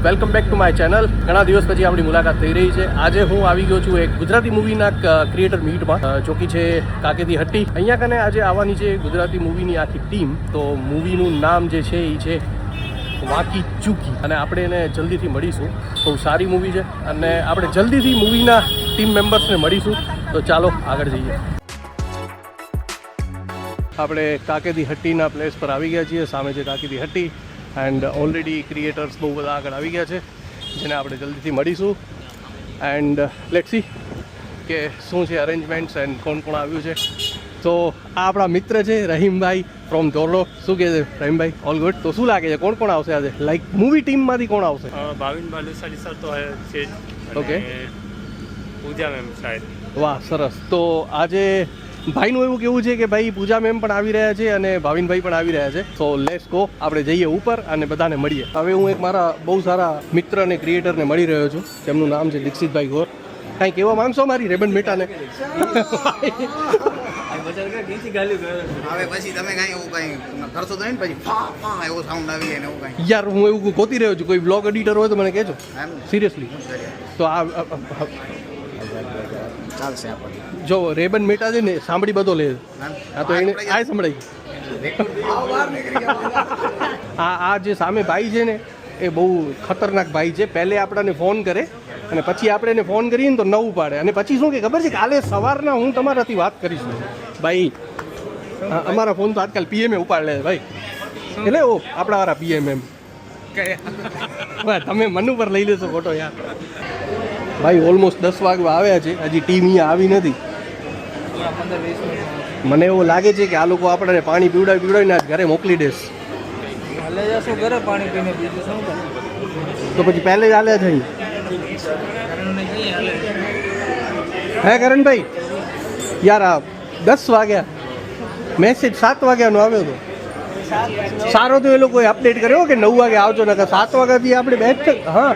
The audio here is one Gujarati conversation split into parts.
Welcome back to my channel. ઘણા દિવસ પછી આપણી મુલાકાત થઈ રહી છે. આજે હું આવી ગયો છું એક ગુજરાતી મૂવીના ક્રિએટર મીટમાં, ચોકી છે કાકેતી હટ્ટી. અહીંયા કને આજે આવવાની છે ગુજરાતી મૂવીની આખી ટીમ. તો મૂવીનું નામ જે છે એ છે વાકી ચૂકી, અને આપણે એને જલ્દીથી મળીશું. બહુ સારી મૂવી છે અને આપણે જલ્દીથી મૂવીના ટીમ મેમ્બર્સને મળીશું. તો ચાલો આગળ જઈએ. આપણે કાકેતી હટ્ટીના પ્લેસ પર આવી ગયા છીએ. સામે છે કાકેતી હટ્ટી એન્ડ ઓલરેડી ક્રિએટર્સ બહુ બધા આગળ આવી ગયા છે, જેને આપણે જલ્દીથી મળીશું. એન્ડ લેટ્સ સી કે શું છે અરેન્જમેન્ટ્સ એન્ડ કોણ કોણ આવ્યું છે. તો આ આપણા મિત્ર છે રહીમભાઈ ફ્રોમ ધોરડો. શું કહે છે રહીમભાઈ? All good. તો શું લાગે છે કોણ કોણ આવશે આજે? લાઈક મૂવી ટીમમાંથી કોણ આવશે? ભાવિન બાલુસાડી સર તો છે જ. ઓકે. પૂજા મેમ શાયદ. વાહ, સરસ. તો આજે ભાઈનું એવું કેવું છે કે ભાઈ પૂજા મેમ પણ આવી રહ્યા છે અને ભાવિનભાઈ પણ આવી રહ્યા છે. સો લેટ્સ ગો, આપણે જઈએ ઉપર અને બધાને મળીએ. હવે હું એક મારા બહુ સારા મિત્ર અને ક્રિએટરને મળી રહ્યો છું, જેમનું નામ છે દીક્ષિતભાઈ ગોર. કાંઈ કહેવા માંગશો મારી રેબન મેટાને? હવે પછી તમે કાંઈ એવું કાંઈ કરશો તો નહીં, પછી ફા ફા એવો સાઉન્ડ આવી જાય ને એવું કાંઈ. યાર હું એવું ગોતી રહ્યો છું, કોઈ બ્લોગ એડિટર હોય તો મને કહેજો સિરિયસલી. તો આ ચાલશે આપણે. જો રેબન મેટા છે ને સાંભળી બધો લે. હા તો એને આ સંભળાઈ. આ જે સામે ભાઈ છે ને એ બહુ ખતરનાક ભાઈ છે. પહેલે આપણને ફોન કરે અને પછી આપણે એને ફોન કરીએ ને તો ન ઉપાડે, અને પછી શું કે ખબર છે, કાલે સવારના હું તમારાથી વાત કરીશ ભાઈ. અમારા ફોન તો આજકાલ પીએમએ ઉપાડ લે ભાઈ. એટલે ઓ આપણા વાળા પીએમ એમ તમે મન ઉપર લઈ લેશો ફોટો યાર. ભાઈ ઓલમોસ્ટ 10 વાગવા આવ્યા છે, હજી ટીમ અહીંયા આવી નથી. મને એવું લાગે છે કે આ લોકો આપણને પાણી પીવડાવીને આજ ઘરે મોકલી દેશ. ઘરે પાણી પીને બીજું શું કરે? તો પછી પહેલે જ હાલ્યા છે. હે કરણભાઈ યાર, આ 10 વાગ્યા, મેસેજ 7 વાગ્યાનો આવ્યો હતો. સારો તો એ લોકોએ અપડેટ કર્યો કે 9 વાગે આવજો, ને 7 વાગ્યાથી આપણે બેઠ. હા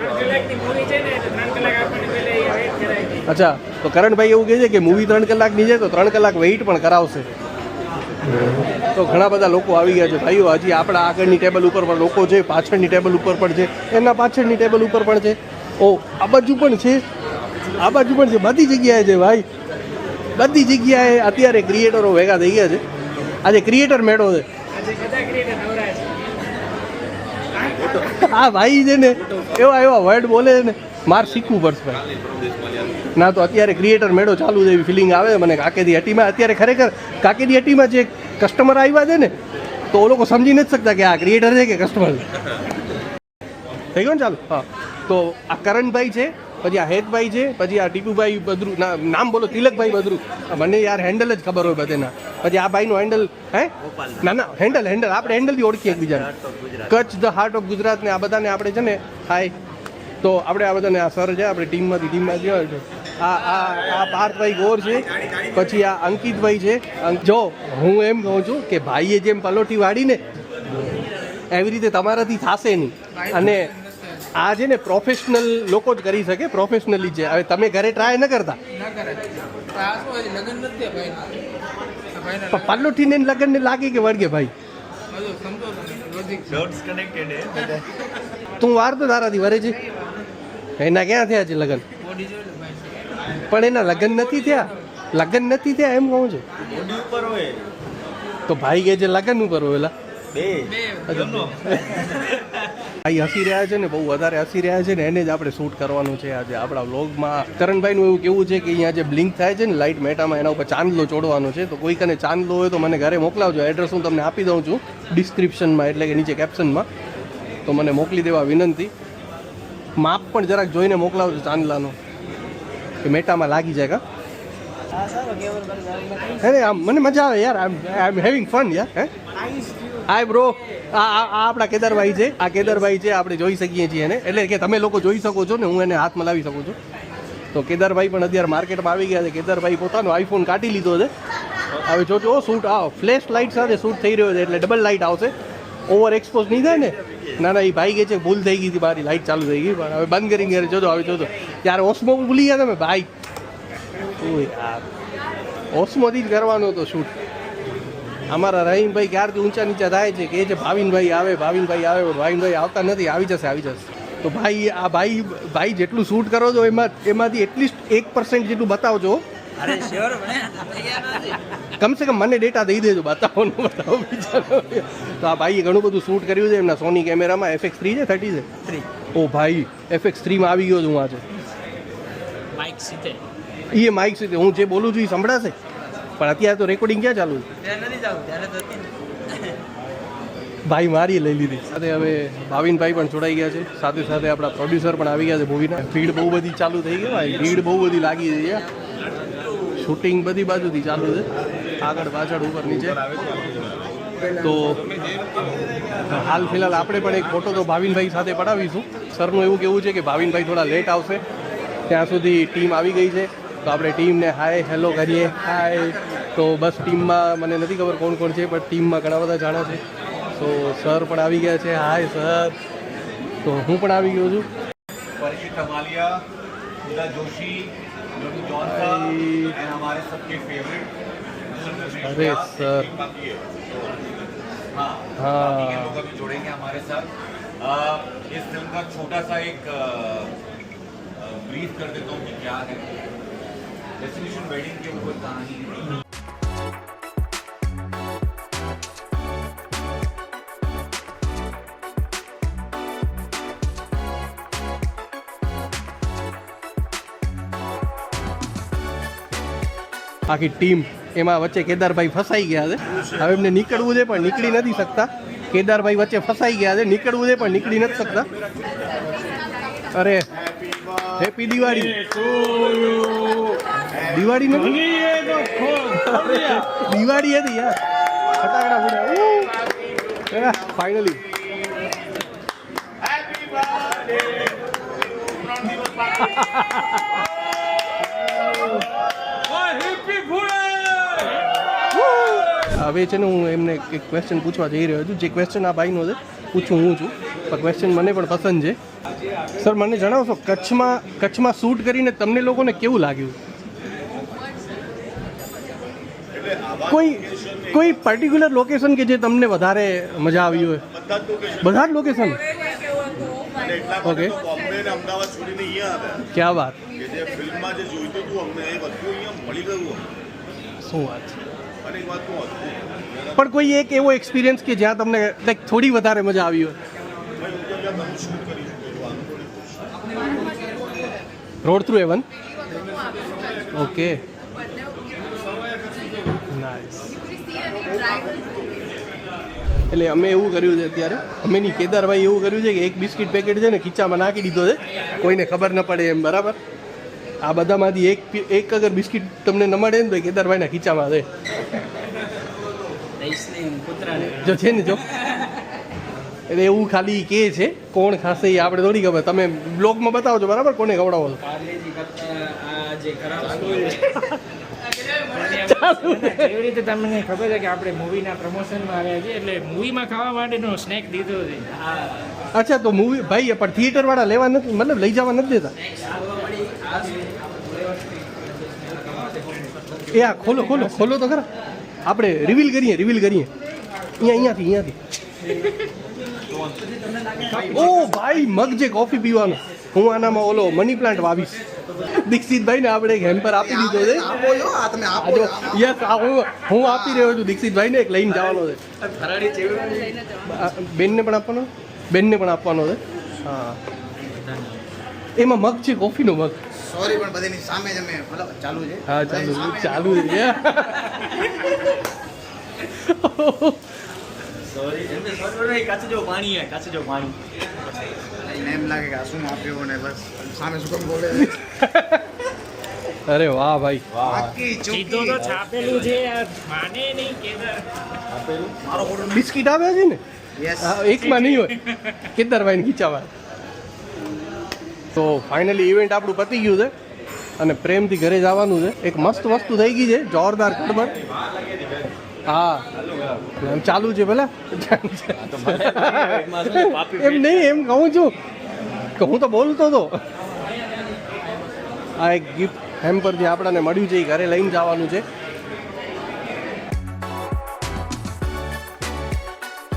અચ્છા, તો કરણભાઈ એવું કહે છે કે મૂવી 3 કલાકની છે તો 3 કલાક વેઇટ પણ કરાવશે. તો ઘણા બધા લોકો આવી ગયા છે ભાઈઓ. હજી આપણા આગળની ટેબલ ઉપર પણ લોકો છે, પાછળની ટેબલ ઉપર પણ છે, એના પાછળની ટેબલ ઉપર પણ છે. ઓ આ બાજુ પણ છે, આ બાજુ પણ છે, બધી જગ્યાએ છે ભાઈ. બધી જગ્યાએ અત્યારે ક્રિએટરો ભેગા થઈ ગયા છે. આજે ક્રિએટર મેળો છે. હા ભાઈ છે ને એવા વર્ડ બોલે છે ને, માર શીખવું પડશે ભાઈ. ના તો અત્યારે ક્રિએટર મેળો ચાલુ છે એવી ફિલિંગ આવે મને કાકેતી હટ્ટીમાં. અત્યારે ખરેખર કાકેતી હટ્ટીમાં જે કસ્ટમર આવ્યા છે ને, તો એ લોકો સમજી નથી શકતા કે આ ક્રિએટર છે કે કસ્ટમર છે. થઈ ગયો ને? ચાલો. હા, તો આ કરણભાઈ છે, પછી આ હેતભાઈ છે, પછી આ ટીપુભાઈ બદરુ. નામ બોલો, તિલકભાઈ બદરુ. મને યાર હેન્ડલ જ ખબર હોય બધાના. પછી આ ભાઈનું હેન્ડલ હે ના હેન્ડલ આપણે હેન્ડલથી ઓળખીએ એકબીજાને. Kutch the heart of Gujarat ને આ બધાને આપણે છે ને હાય. તો આપણે આ બધાને આ સર છે આપણે ટીમમાંથી આ પાર્થભાઈ ગોર છે, પછી આ અંકિતભાઈ છે. જો હું એમ કહું છું કે ભાઈએ જેમ પલોઠી વાળીને એવી રીતે તમારાથી થશે નહીં. અને આ છે ને પ્રોફેશનલ લોકો જ કરી શકે, પ્રોફેશનલી છે. હવે તમે ઘરે ટ્રાય ન કરતા. પલોઠીને લગનને લાગે કે વળગે ભાઈ? તું વાર તો તારાથી વરે છે. એના ક્યાં થયા છે લગ્ન? પણ એના લગ્ન નથી થયા એમ કહું છું. તો ભાઈ કે છે લગ્ન ઉપર હોયલા. ભાઈ હસી રહ્યા છે ને, બહુ વધારે હસી રહ્યા છે ને, એને જ આપણે શૂટ કરવાનું છે આજે આપણા વ્લોગમાં. કરણભાઈનું એવું કેવું છે કે અહીંયા જે બ્લિંક થાય છે ને લાઇટ મેટામાં, એના ઉપર ચાંદલો ચોડવાનો છે. તો કોઈ કને ચાંદલો હોય તો મને ઘરે મોકલાવજો. એડ્રેસ હું તમને આપી દઉં છું ડિસ્ક્રિપ્શનમાં, એટલે કે નીચે કેપ્શનમાં. તો મને મોકલી દેવા વિનંતી. માપ પણ જરાક જોઈને મોકલાવજો ચાંદલાનો, કે મેટામાં લાગી જાય. કા અરે આમ મને મજા આવે યાર. આઈ એમ હેવિંગ ફન યાર. હે હાય બ્રો. આ આપણા કેદારભાઈ છે. આ કેદારભાઈ છે, આપણે જોઈ શકીએ છીએ એને, એટલે કે તમે લોકો જોઈ શકો છો ને, હું એને હાથ મલાવી શકું છું. તો કેદારભાઈ પણ અત્યારે માર્કેટમાં આવી ગયા છે. કેદારભાઈ પોતાનો આઈફોન કાઢી લીધો છે. હવે જોજો શૂટ ફ્લેશ લાઇટ સાથે શૂટ થઈ રહ્યો છે, એટલે ડબલ લાઇટ આવશે, ઓવર એક્સપોઝ નહીં થાય ને. ના એ ભાઈ કહે છે ભૂલ થઈ ગઈ હતી, મારી લાઇટ ચાલુ થઈ ગઈ, પણ હવે બંધ કરી ઘરે જોજો. હવે જોજો યાર, ઓસ્મો ભૂલી ગયા તમે ભાઈ. યાર ઓસ્મોથી જ કરવાનો હતો શૂટ. અમારા રહીમભાઈ ક્યારથી ઊંચા નીચા થાય છે કે ભાવિનભાઈ આવે ભાવિનભાઈ આવતા નથી. આવી જશે. તો ભાઈ આ ભાઈ જેટલું શૂટ કરો છો એમાંથી એટલીસ્ટ 1% જેટલું બતાવજો. અરે શ્યોર મને કમસે કમ મને ડેટા દઈ દેજો, બતાવો બીજાનો. તો આ ભાઈએ ઘણું બધું શૂટ કર્યું છે એમના સોની કેમેરામાં. FX3 છે 30 છે? ઓ ભાઈ FX3માં આવી ગયો છું હું આજે. માઇક સીધે એ માઇક સુધી હું જે બોલું છું એ સંભળાશે, પણ અત્યારે તો રેકોર્ડિંગ ક્યાં ચાલુ છે? ત્યાં નથી જાવું, ત્યારે તો હતી ને. ભાઈ મારી લઈ લીધી. સાથે હવે ભાવિનભાઈ પણ જોડાઈ ગયા છે, સાથે સાથે આપણા પ્રોડ્યુસર પણ આવી ગયા છે મૂવીના. ભીડ બહુ બધી ચાલુ થઈ ગઈ ભાઈ, ભીડ બહુ બધી લાગી રહી છે. શૂટિંગ બધી બાજુથી ચાલુ છે, આગળ પાછળ ઉપર નીચે. તો હાલ ફિલહાલ આપણે પણ એક ફોટો તો ભાવિનભાઈ સાથે પડાવીશું. સરનું એવું કેવું છે કે ભાવિનભાઈ થોડા લેટ આવશે, ત્યાં સુધી ટીમ આવી ગઈ છે. તો આપણે ટીમને હાય હેલો કરીએ. હાય. તો બસ ટીમમાં મને નથી ખબર કોણ કોણ છે, પણ ટીમમાં ઘણા બધા જાણા છે. તો સર પણ આવી ગયા છે. હાય સર. તો હું પણ આવી ગયો છું. परिचित अमालिया, पूजा जोशी, जॉन साहब एंड हमारे सबके फेवरेट अरे सर. हाँ हाँ. बाकी के लोग अभी जोड़ेंगे हमारे साथ. इस फिल्म का छोटा सा एक ब्रीफ कर देता हूँ कि क्या है. डेस्टिनेशन वेडिंग के ऊपर कहानी है. આખી ટીમ એમાં વચ્ચે કેદારભાઈ ફસાઈ ગયા છે. હવે એમને નીકળવું છે પણ નીકળી નથી શકતા. કેદારભાઈ વચ્ચે ફસાઈ ગયા છે, નીકળવું છે પણ નીકળી નથી શકતા. અરે હેપી દિવાળી. દિવાળી નથી, દિવાળી હતી યાર. ફટાકડા ફોડ્યા ફાઇનલી. હવે છે ને હું એમને એક ક્વેશ્ચન પૂછવા જઈ રહ્યો છું. જે ક્વેશ્ચન આ ભાઈનો છે પૂછું હું છું, પણ ક્વેશ્ચન મને પણ પસંદ છે. સર મને જણાવશો કચ્છમાં શૂટ કરીને તમને લોકોને કેવું લાગ્યું? કોઈ પર્ટિક્યુલર લોકેશન કે જે તમને વધારે મજા આવી હોય? બધા જ લોકેશન. ઓકે, બોમ્બે અને અમદાવાદ છોડીને અહીંયા આવ્યા ક્યાં વાત. કે જે ફિલ્મમાં જે જોઈતું હતું અમને એ બધું અહીંયા મળી ગયું. શું વાત છે. અને એક વાત હું હતું પણ કોઈ એક એવો એક્સપિરિયન્સ કે જ્યાં તમને લાઈક થોડી વધારે મજા આવી હોય? ભાઈ હું તો ત્યાં બધું શૂટ કરી ચૂક્યો છું. Road through Avon. Okay, nice. એટલે અમે એવું કર્યું છે અત્યારે, અમે ની કેદારભાઈ એવું કર્યું છે કે એક બિસ્કિટ પેકેટ છે ને ખીચામાં નાખી દીધો છે, કોઈને ખબર ન પડે એમ. બરાબર. આ બધામાંથી એક અગર બિસ્કિટ તમને ન મળે ને તો કેદારભાઈના ખીચામાં છે. જો છે ને, જો એટલે એવું ખાલી કે છે, કોણ ખાશે એ આપણે થોડી ખબર. તમે બ્લોગમાં બતાવજો બરાબર કોને ખવડાવો છો. એવી રીતે તમને ખબર છે કે આપણે મૂવીના પ્રમોશનમાં આવ્યા છીએ, એટલે મૂવીમાં ખાવા માટેનો સ્નેક દીધો છે. અચ્છા, તો મૂવી ભાઈ પણ થિયેટર વાળા લેવા નથી, મતલબ લઈ જવા નથી દેતા? એ આ ખોલો ખોલો ખોલો તો ખરા. આપણે રિવીલ કરીએ અહીંયાથી. ઓ ભાઈ, મગ છે કોફી પીવાનો. હું આનામાં ઓલો મની પ્લાન્ટ વાવીશ. દીક્ષિતભાઈ ને આપણે એક હેમ્પર આપી દીધો છે. આપો જો આ તમે આપો. યસ, હું આપી રહ્યો છું દીક્ષિતભાઈ ને. એક લઈને જવાનો છે. બેનને પણ આપવાનો છે. હા, એમાં મગ છે, કોફીનો મગ. સોરી પણ બધાની સામે જ અમે મતલબ ચાલુ છે. હા, ચાલુ છે. એને એમ લાગે કે આ શું આપ્યું ને બસ સામે શું કેમ બોલે. અરે વાહ ભાઈ, બાકી સીધો તો છાપેલું છે યાર, માને નહીં કેદાર. મારો ફોટો બિસ્કિટ આવે છે ને, યસ. હા, એકમાં નહીં હોય. કેદારભાઈને ખીચામાં. તો ફાઇનલી ઇવેન્ટ આપણું પતી ગયું છે અને પ્રેમથી ઘરે જવાનું છે. એક મસ્ત વસ્તુ થઈ ગઈ છે, જોરદાર ખબર. હા, એમ ચાલુ છે ભલા. એમ નહીં, એમ કહું છું કે હું તો બોલતો હતો. આ એક ગિફ્ટ હેમ્પર જે આપણને મળ્યું છે એ ઘરે લઈને જવાનું છે.